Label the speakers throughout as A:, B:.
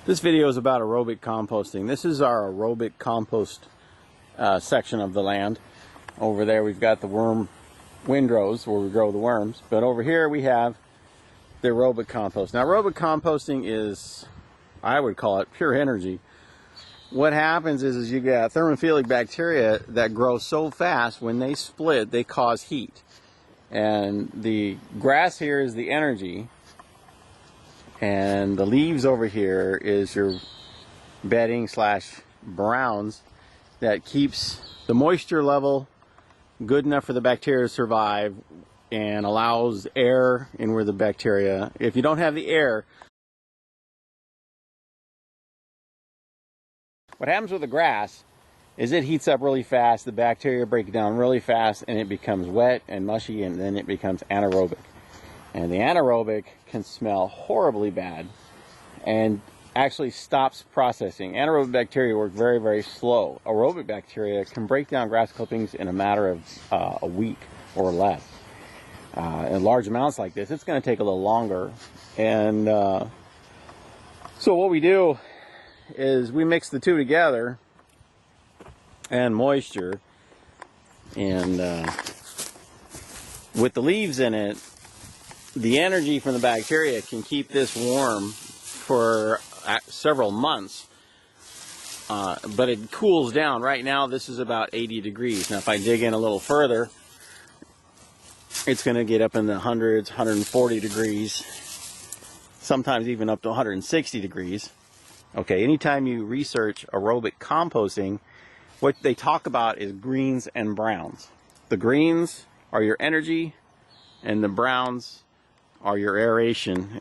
A: This video is about aerobic composting. This is our aerobic compost section of the land. Over there we've got the worm windrows where we grow the worms, but over here we have the aerobic compost. Now aerobic composting is, I would call it, pure energy. What happens is you get thermophilic bacteria that grow so fast, when they split they cause heat. And the grass here is the energy, and the leaves over here is your bedding slash browns that keeps the moisture level good enough for the bacteria to survive and allows air in where the bacteria, if you don't have the air, what happens with the grass is it heats up really fast, the bacteria break down really fast, and it becomes wet and mushy, and then it becomes anaerobic. And the anaerobic can smell horribly bad and actually stops processing. Anaerobic bacteria work very, very slow. Aerobic bacteria can break down grass clippings in a matter of a week or less. In large amounts like this, it's going to take a little longer. And so what we do is we mix the two together, and moisture, and with the leaves in it, the energy from the bacteria can keep this warm for several months, but it cools down. Right now this is about 80 degrees. Now if I dig in a little further, it's going to get up in the hundreds, 140 degrees, sometimes even up to 160 degrees. Okay, anytime you research aerobic composting, what they talk about is greens and browns. The greens are your energy, and the browns are your aeration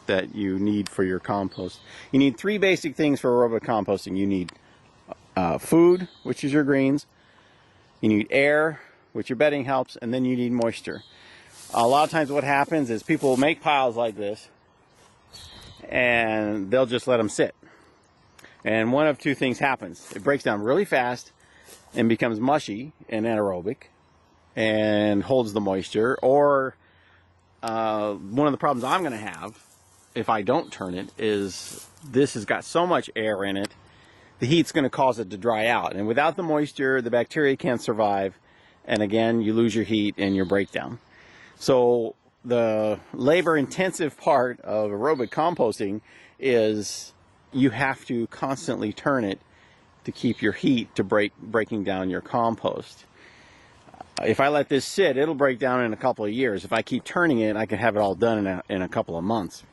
A: that you need for your compost. You need three basic things for aerobic composting. You need food, which is your greens. You need air, which your bedding helps, and then you need moisture. A lot of times what happens is people make piles like this, and they'll just let them sit. And one of two things happens. It breaks down really fast and becomes mushy and anaerobic and holds the moisture. Or one of the problems I'm going to have if I don't turn it is this has got so much air in it, the heat's going to cause it to dry out. And without the moisture, the bacteria can't survive. And again, you lose your heat and your breakdown. So the labor-intensive part of aerobic composting is you have to constantly turn it to keep your heat to breaking down your compost. If I let this sit, it'll break down in a couple of years. If I keep turning it, I can have it all done in a couple of months.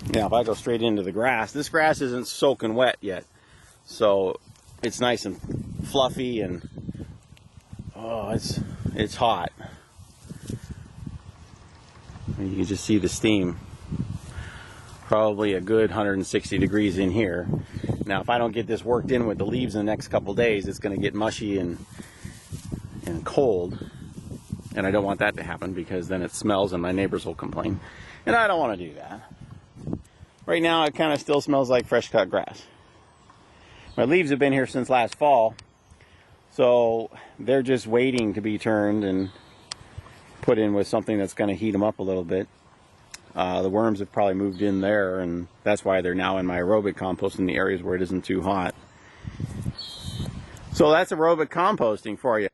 A: Now if I go straight into the grass, this grass isn't soaking wet yet, so it's nice and fluffy, and oh, it's hot. You can just see the steam. Probably a good 160 degrees in here. Now if I don't get this worked in with the leaves in the next couple days, it's going to get mushy and cold, and I don't want that to happen because then it smells and my neighbors will complain, and I don't want to do that. Right now it kind of still smells like fresh cut grass. My leaves have been here since last fall, so they're just waiting to be turned and put in with something that's going to heat them up a little bit. The worms have probably moved in there, and that's why they're now in my aerobic compost in the areas where it isn't too hot. So that's aerobic composting for you.